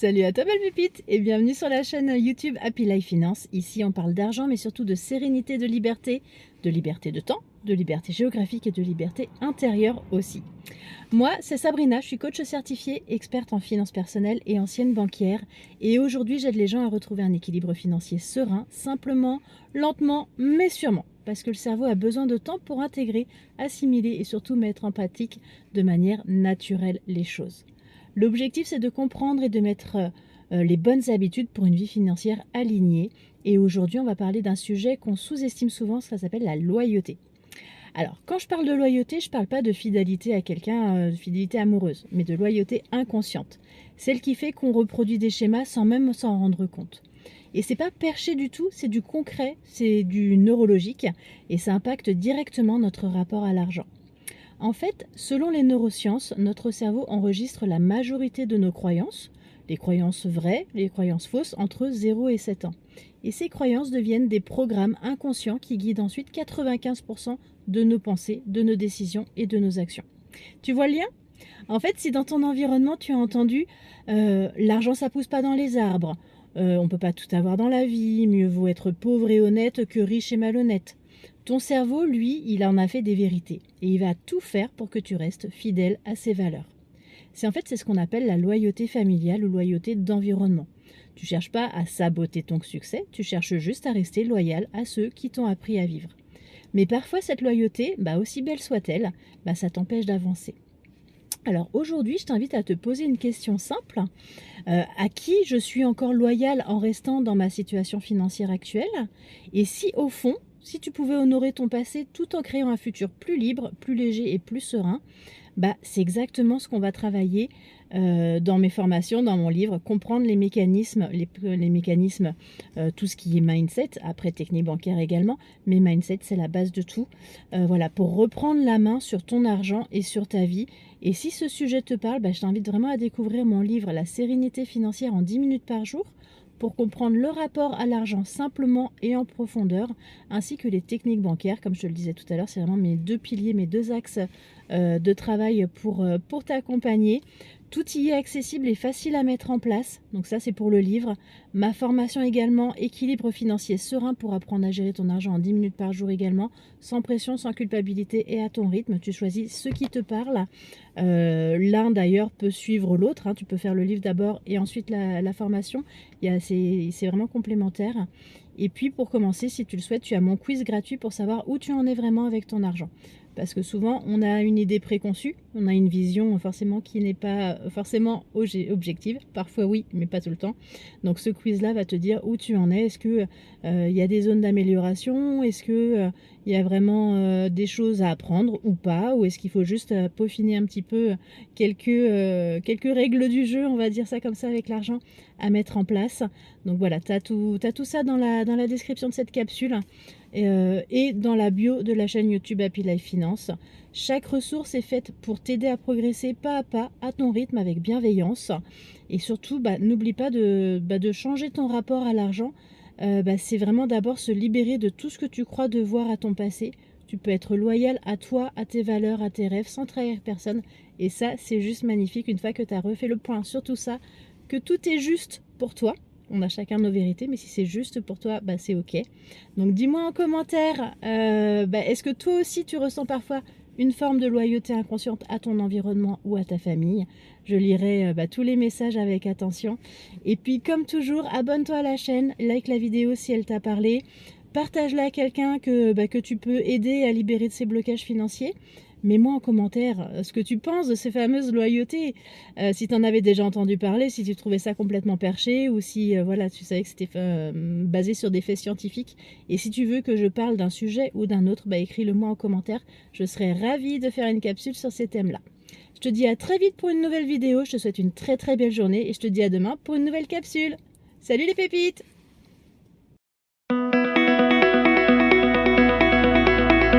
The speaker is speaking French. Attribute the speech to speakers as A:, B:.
A: Salut à toi belle pépite et bienvenue sur la chaîne YouTube Happy Life Finance. Ici on parle d'argent mais surtout de sérénité, de liberté de temps, de liberté géographique et de liberté intérieure aussi. Moi c'est Sabrina, je suis coach certifiée, experte en finances personnelles et ancienne banquière. Et aujourd'hui j'aide les gens à retrouver un équilibre financier serein, simplement, lentement mais sûrement. Parce que le cerveau a besoin de temps pour intégrer, assimiler et surtout mettre en pratique de manière naturelle les choses. L'objectif, c'est de comprendre et de mettre les bonnes habitudes pour une vie financière alignée. Et aujourd'hui, on va parler d'un sujet qu'on sous-estime souvent, ça s'appelle la loyauté. Alors, quand je parle de loyauté, je ne parle pas de fidélité à quelqu'un, de fidélité amoureuse, mais de loyauté inconsciente. Celle qui fait qu'on reproduit des schémas sans même s'en rendre compte. Et c'est pas perché du tout, c'est du concret, c'est du neurologique, et ça impacte directement notre rapport à l'argent. En fait, selon les neurosciences, notre cerveau enregistre la majorité de nos croyances, les croyances vraies, les croyances fausses, entre 0 et 7 ans. Et ces croyances deviennent des programmes inconscients qui guident ensuite 95% de nos pensées, de nos décisions et de nos actions. Tu vois le lien ? En fait, si dans ton environnement tu as entendu l'argent ça pousse pas dans les arbres, on peut pas tout avoir dans la vie, mieux vaut être pauvre et honnête que riche et malhonnête. Ton cerveau, lui, il en a fait des vérités et il va tout faire pour que tu restes fidèle à ses valeurs. C'est ce qu'on appelle la loyauté familiale ou loyauté d'environnement. Tu cherches pas à saboter ton succès, tu cherches juste à rester loyal à ceux qui t'ont appris à vivre. Mais parfois cette loyauté, aussi belle soit-elle, ça t'empêche d'avancer. Alors aujourd'hui, je t'invite à te poser une question simple. À qui je suis encore loyale en restant dans ma situation financière actuelle? Et si au fond, si tu pouvais honorer ton passé tout en créant un futur plus libre, plus léger et plus serein, c'est exactement ce qu'on va travailler dans mes formations, dans mon livre, comprendre les mécanismes, tout ce qui est mindset, après technique bancaire également, mais mindset c'est la base de tout, voilà, pour reprendre la main sur ton argent et sur ta vie. Et si ce sujet te parle, je t'invite vraiment à découvrir mon livre La sérénité financière en 10 minutes par jour, pour comprendre le rapport à l'argent simplement et en profondeur, ainsi que les techniques bancaires. Comme je te le disais tout à l'heure, c'est vraiment mes deux piliers, mes deux axes de travail pour t'accompagner. Tout y est accessible et facile à mettre en place. Donc ça, c'est pour le livre. Ma formation également, équilibre financier serein pour apprendre à gérer ton argent en 10 minutes par jour également, sans pression, sans culpabilité et à ton rythme. Tu choisis ce qui te parle. L'un d'ailleurs peut suivre l'autre. Tu peux faire le livre d'abord et ensuite la formation. C'est vraiment complémentaire. Et puis pour commencer, si tu le souhaites, tu as mon quiz gratuit pour savoir où tu en es vraiment avec ton argent. Parce que souvent, on a une idée préconçue, on a une vision forcément qui n'est pas forcément objective. Parfois oui, mais pas tout le temps. Donc ce quiz-là va te dire où tu en es. Est-ce que y a des zones d'amélioration? Est-ce que il y a vraiment des choses à apprendre ou pas? Ou est-ce qu'il faut juste peaufiner un petit peu quelques règles du jeu, on va dire ça comme ça, avec l'argent à mettre en place. Donc voilà, t'as tout ça dans la description de cette capsule. Et dans la bio de la chaîne YouTube Happy Life Finance. Chaque ressource est faite pour t'aider à progresser pas à pas, à ton rythme, avec bienveillance. Et surtout, n'oublie pas de changer ton rapport à l'argent. C'est vraiment d'abord se libérer de tout ce que tu crois devoir à ton passé. Tu peux être loyal à toi, à tes valeurs, à tes rêves, sans trahir personne. Et ça, c'est juste magnifique. Une fois que tu as refait le point sur tout ça, que tout est juste pour toi. On a chacun nos vérités, mais si c'est juste pour toi, c'est ok. Donc dis-moi en commentaire, est-ce que toi aussi tu ressens parfois une forme de loyauté inconsciente à ton environnement ou à ta famille? Je lirai tous les messages avec attention. Et puis comme toujours, abonne-toi à la chaîne, like la vidéo si elle t'a parlé, partage-la à quelqu'un que tu peux aider à libérer de ses blocages financiers. Mets-moi en commentaire ce que tu penses de ces fameuses loyautés. Si tu en avais déjà entendu parler, si tu trouvais ça complètement perché, ou si tu savais que c'était basé sur des faits scientifiques. Et si tu veux que je parle d'un sujet ou d'un autre, écris-le moi en commentaire. Je serais ravie de faire une capsule sur ces thèmes-là. Je te dis à très vite pour une nouvelle vidéo. Je te souhaite une très très belle journée et je te dis à demain pour une nouvelle capsule. Salut les pépites!